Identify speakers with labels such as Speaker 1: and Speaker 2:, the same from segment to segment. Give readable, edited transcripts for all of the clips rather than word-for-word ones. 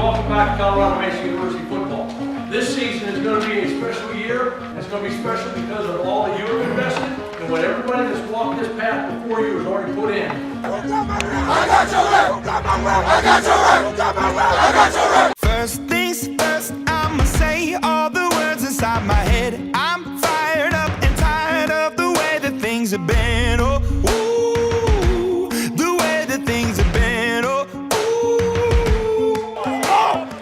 Speaker 1: welcome back to Colorado Mesa University football. This season is going to be a special year, and it's going to be special because of all that you have invested and what everybody that's walked this path before you has already put in.
Speaker 2: I got your rep! I got your rep! I got your rep!
Speaker 3: First things first, I'ma say all the words inside my head. I'm fired up and tired of the way that things have been. Oh, ooh, the way that things have been. Oh, ooh.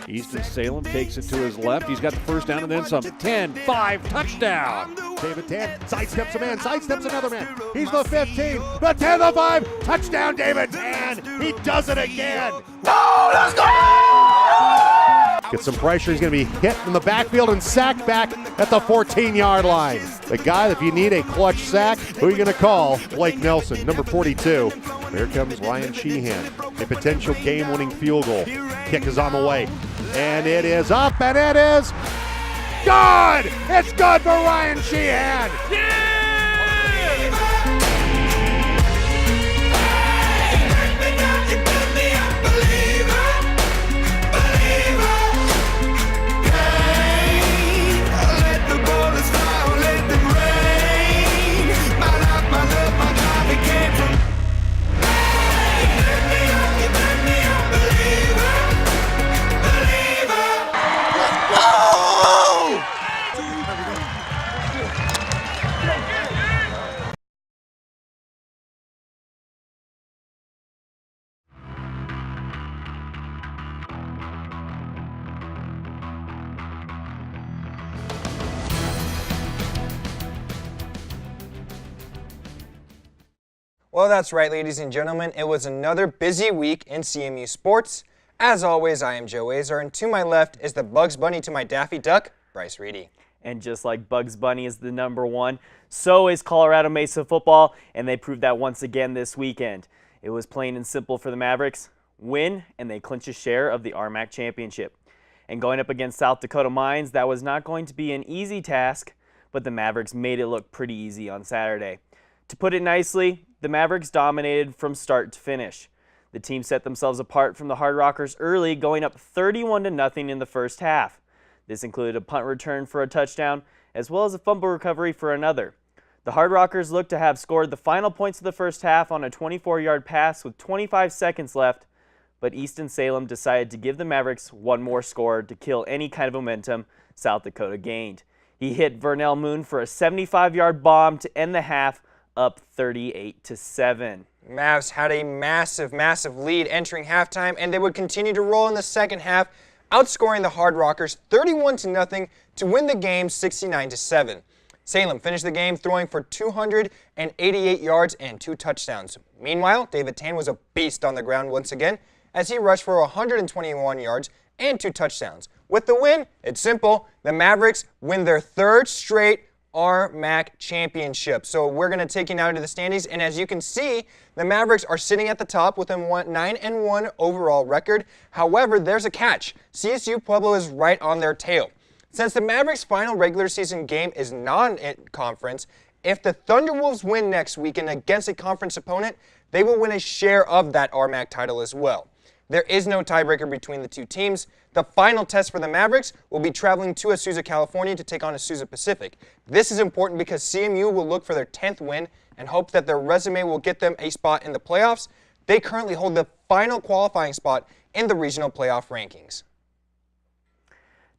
Speaker 4: Easton Salem takes it to his left. He's got the first down and then some. 10-5 touchdown.
Speaker 5: David Tan sidesteps a man, sidesteps another man. He's the 15, the 10, the 5. Touchdown, David Tan. He does it again.
Speaker 2: No, let's go!
Speaker 5: Gets some pressure. He's going to be hit in the backfield and sacked back at the 14-yard line. The guy, if you need a clutch sack, who are you going to call? Blake Nelson, number 42. There comes Ryan Sheehan. A potential game-winning field goal. Kick is on the way. And it is up, and it is good! It's good for Ryan Sheehan!
Speaker 6: Well, that's right, ladies and gentlemen. It was another busy week in CMU sports. As always, I am Joe Azar, and to my left is the Bugs Bunny to my Daffy Duck, Bryce Reedy.
Speaker 7: And just like Bugs Bunny is the #1, so is Colorado Mesa football, and they proved that once again this weekend. It was plain and simple for the Mavericks. Win, and they clinch a share of the RMAC Championship. And going up against South Dakota Mines, that was not going to be an easy task, but the Mavericks made it look pretty easy on Saturday. To put it nicely, the Mavericks dominated from start to finish. The team set themselves apart from the Hard Rockers early, going up 31-0 in the first half. This included a punt return for a touchdown, as well as a fumble recovery for another. The Hard Rockers looked to have scored the final points of the first half on a 24-yard pass with 25 seconds left, but Easton Salem decided to give the Mavericks one more score to kill any kind of momentum South Dakota gained. He hit Vernell Moon for a 75-yard bomb to end the half, up 38-7.
Speaker 6: Mavs had a massive lead entering halftime, and they would continue to roll in the second half, outscoring the Hard Rockers 31-0 to win the game 69-7. Salem finished the game throwing for 288 yards and 2 touchdowns. Meanwhile, David Tan was a beast on the ground once again as he rushed for 121 yards and 2 touchdowns. With the win, it's simple. The Mavericks win their 3rd straight RMAC Championship. So we're going to take you now to the standings, and as you can see, the Mavericks are sitting at the top with a 9-1 overall record. However, there's a catch. CSU Pueblo is right on their tail. Since the Mavericks' final regular season game is non-conference, if the Thunderwolves win next weekend against a conference opponent, they will win a share of that RMAC title as well. There is no tiebreaker between the two teams. The final test for the Mavericks will be traveling to Azusa, California to take on Azusa Pacific. This is important because CMU will look for their 10th win and hope that their resume will get them a spot in the playoffs. They currently hold the final qualifying spot in the regional playoff rankings.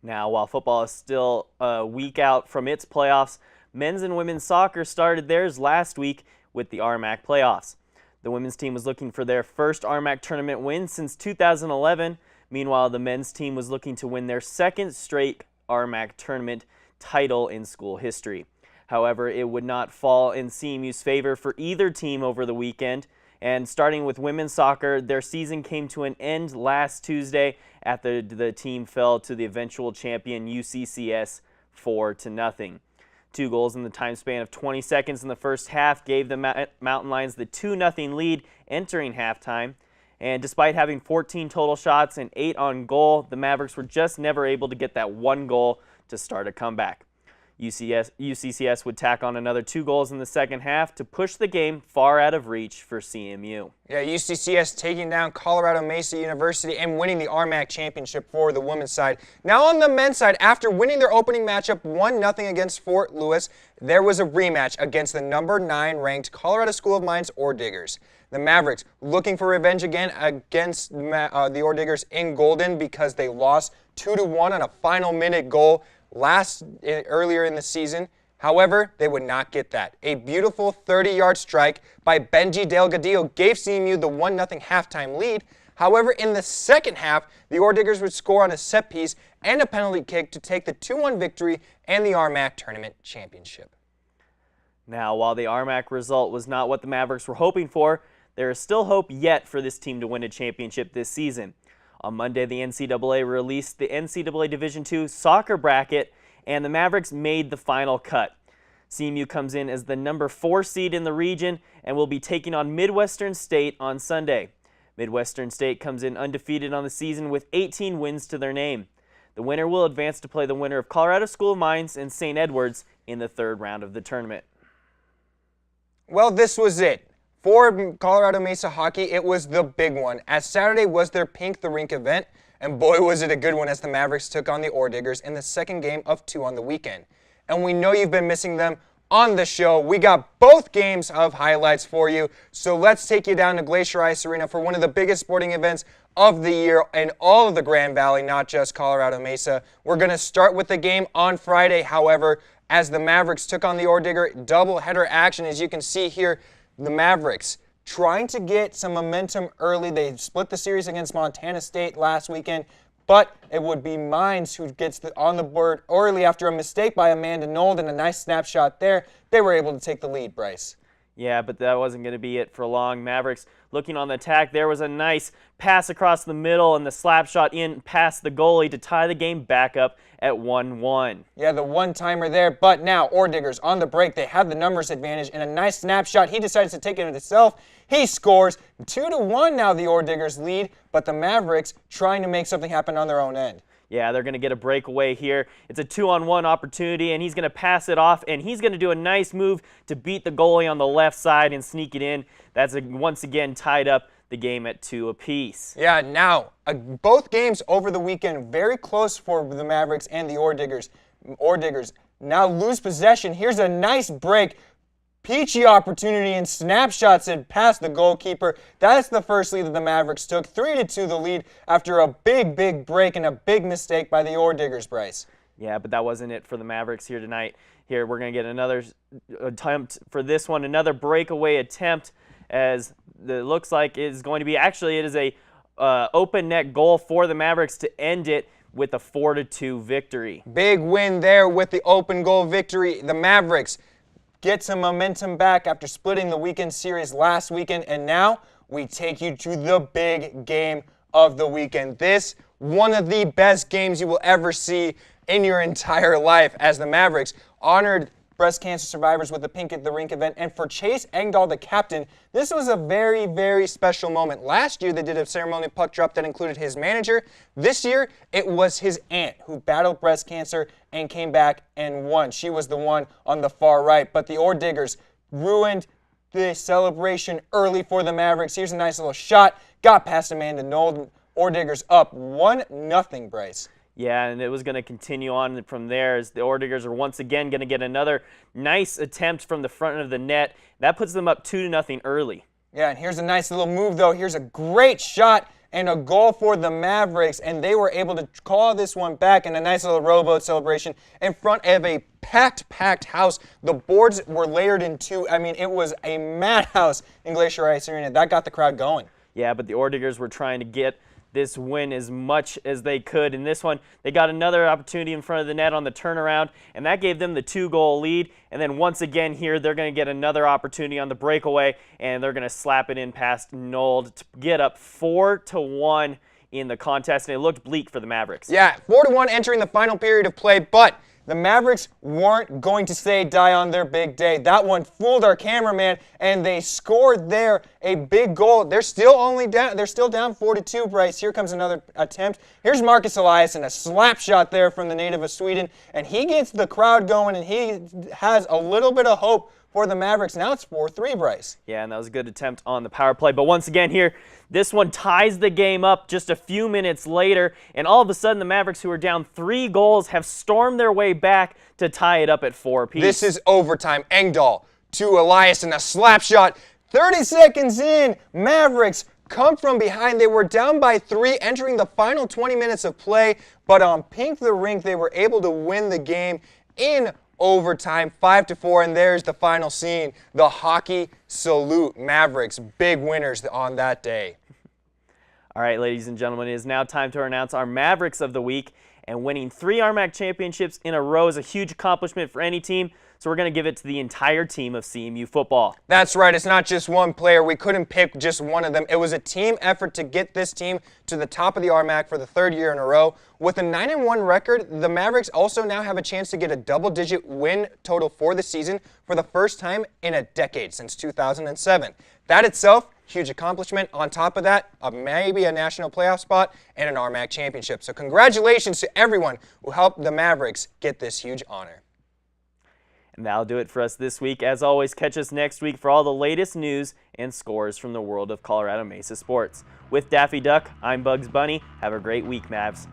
Speaker 7: Now, while football is still a week out from its playoffs, men's and women's soccer started theirs last week with the RMAC playoffs. The women's team was looking for their first RMAC tournament win since 2011. Meanwhile, the men's team was looking to win their 2nd straight RMAC tournament title in school history. However, it would not fall in CMU's favor for either team over the weekend. And starting with women's soccer, their season came to an end last Tuesday after the team fell to the eventual champion UCCS 4-0. 2 goals in the time span of 20 seconds in the first half gave the Mountain Lions the 2-0 lead entering halftime. And despite having 14 total shots and 8 on goal, the Mavericks were just never able to get that 1 goal to start a comeback. UCCS would tack on another 2 goals in the second half to push the game far out of reach for CMU.
Speaker 6: Yeah, UCCS taking down Colorado Mesa University and winning the RMAC Championship for the women's side. Now on the men's side, after winning their opening matchup 1-0 against Fort Lewis, there was a rematch against the number 9 ranked Colorado School of Mines Ore Diggers. The Mavericks looking for revenge again against the Ore Diggers in Golden because they lost 2-1 on a final minute goal earlier in the season. However, they would not get that. A beautiful 30-yard strike by Benji Delgadillo gave CMU the 1-0 halftime lead. However, in the second half, the Ore Diggers would score on a set piece and a penalty kick to take the 2-1 victory and the RMAC Tournament Championship.
Speaker 7: Now, while the RMAC result was not what the Mavericks were hoping for, there is still hope yet for this team to win a championship this season. On Monday, the NCAA released the NCAA Division II soccer bracket, and the Mavericks made the final cut. CMU comes in as the number 4 seed in the region and will be taking on Midwestern State on Sunday. Midwestern State comes in undefeated on the season with 18 wins to their name. The winner will advance to play the winner of Colorado School of Mines and St. Edwards in the 3rd round of the tournament.
Speaker 6: Well, this was it. For Colorado Mesa Hockey, it was the big one, as Saturday was their Pink the Rink event, and boy was it a good one as the Mavericks took on the Ore Diggers in the second game of 2 on the weekend. And we know you've been missing them on the show. We got both games of highlights for you, so let's take you down to Glacier Ice Arena for one of the biggest sporting events of the year in all of the Grand Valley, not just Colorado Mesa. We're going to start with the game on Friday, however, as the Mavericks took on the Ore Digger. Doubleheader action, as you can see here. The Mavericks trying to get some momentum early. They split the series against Montana State last weekend, but it would be Mines who gets on the board early after a mistake by Amanda Nold and a nice snapshot there. They were able to take the lead, Bryce.
Speaker 7: Yeah, but that wasn't going to be it for long. Mavericks looking on the attack. There was a nice pass across the middle and the slap shot in past the goalie to tie the game back up at 1-1.
Speaker 6: Yeah, the one-timer there, but now Ore Diggers on the break. They have the numbers advantage and a nice snapshot. He decides to take it himself. He scores 2-1 now the Ore Diggers lead, but the Mavericks trying to make something happen on their own end.
Speaker 7: Yeah, they're going to get a breakaway here. It's a 2-on-1 opportunity, and he's going to pass it off, and he's going to do a nice move to beat the goalie on the left side and sneak it in. That's once again tied up the game at 2 apiece.
Speaker 6: Yeah, now, both games over the weekend, very close for the Mavericks and the Ore Diggers. Ore Diggers now lose possession. Here's a nice break. Peachy opportunity and snapshots it past the goalkeeper. That's the first lead that the Mavericks took. 3-2 the lead after a big break and a big mistake by the Ore Diggers, Bryce.
Speaker 7: Yeah, but that wasn't it for the Mavericks here tonight. Here we're going to get another attempt for this one, another breakaway attempt, as it looks like it is going to be, actually it is a open net goal for the Mavericks to end it with a 4-2 victory.
Speaker 6: Big win there with the open goal victory. The Mavericks get some momentum back after splitting the weekend series last weekend, and now we take you to the big game of the weekend. This, one of the best games you will ever see in your entire life, as the Mavericks honored breast cancer survivors with the Pink at the Rink event. And for Chase Engdahl, the captain, this was a very special moment. Last year, they did a ceremonial puck drop that included his manager. This year, it was his aunt who battled breast cancer and came back and won. She was the one on the far right. But the Ore Diggers ruined the celebration early for the Mavericks. Here's a nice little shot. Got past Amanda Nold. Ore Diggers up 1-0, Bryce.
Speaker 7: Yeah, and it was going to continue on from there as the Ore Diggers are once again going to get another nice attempt from the front of the net. That puts them up 2-0 early.
Speaker 6: Yeah, and here's a nice little move, though. Here's a great shot and a goal for the Mavericks, and they were able to call this one back in a nice little rowboat celebration in front of a packed house. The boards were layered in two. I mean, it was a madhouse in Glacier Ice Arena. That got the crowd going.
Speaker 7: Yeah, but the Ore Diggers were trying to get this win as much as they could. In this one, they got another opportunity in front of the net on the turnaround, and that gave them the 2-goal lead. And then once again here, they're going to get another opportunity on the breakaway, and they're going to slap it in past Nold to get up 4-1 in the contest, and it looked bleak for the Mavericks.
Speaker 6: Yeah, 4-1 entering the final period of play, but the Mavericks weren't going to die on their big day. That one fooled our cameraman, and they scored there a big goal. They're still down 42, Bryce. Here comes another attempt. Here's Marcus Eliasson, a slap shot there from the native of Sweden, and he gets the crowd going, and he has a little bit of hope for the Mavericks. Now it's 4-3, Bryce.
Speaker 7: Yeah, and that was a good attempt on the power play. But once again here, this one ties the game up just a few minutes later, and all of a sudden the Mavericks, who are down 3 goals, have stormed their way back to tie it up at 4 apiece.
Speaker 6: This is overtime. Engdahl to Eliasson, a slap shot. 30 seconds in, Mavericks come from behind. They were down by 3 entering the final 20 minutes of play, but on Pink the Rink, they were able to win the game in overtime, 5-4, and there's the final scene. The hockey salute. Mavericks, big winners on that day.
Speaker 7: All right, ladies and gentlemen, it is now time to announce our Mavericks of the week, and winning 3 RMAC championships in a row is a huge accomplishment for any team, so we're going to give it to the entire team of CMU football.
Speaker 6: That's right. It's not just one player. We couldn't pick just one of them. It was a team effort to get this team to the top of the RMAC for the 3rd year in a row. With a 9-1 record, the Mavericks also now have a chance to get a double-digit win total for the season for the first time in a decade, since 2007. That itself, huge accomplishment. On top of that, maybe a national playoff spot and an RMAC championship. So congratulations to everyone who helped the Mavericks get this huge honor.
Speaker 7: And that'll do it for us this week. As always, catch us next week for all the latest news and scores from the world of Colorado Mesa sports. With Daffy Duck, I'm Bugs Bunny. Have a great week, Mavs.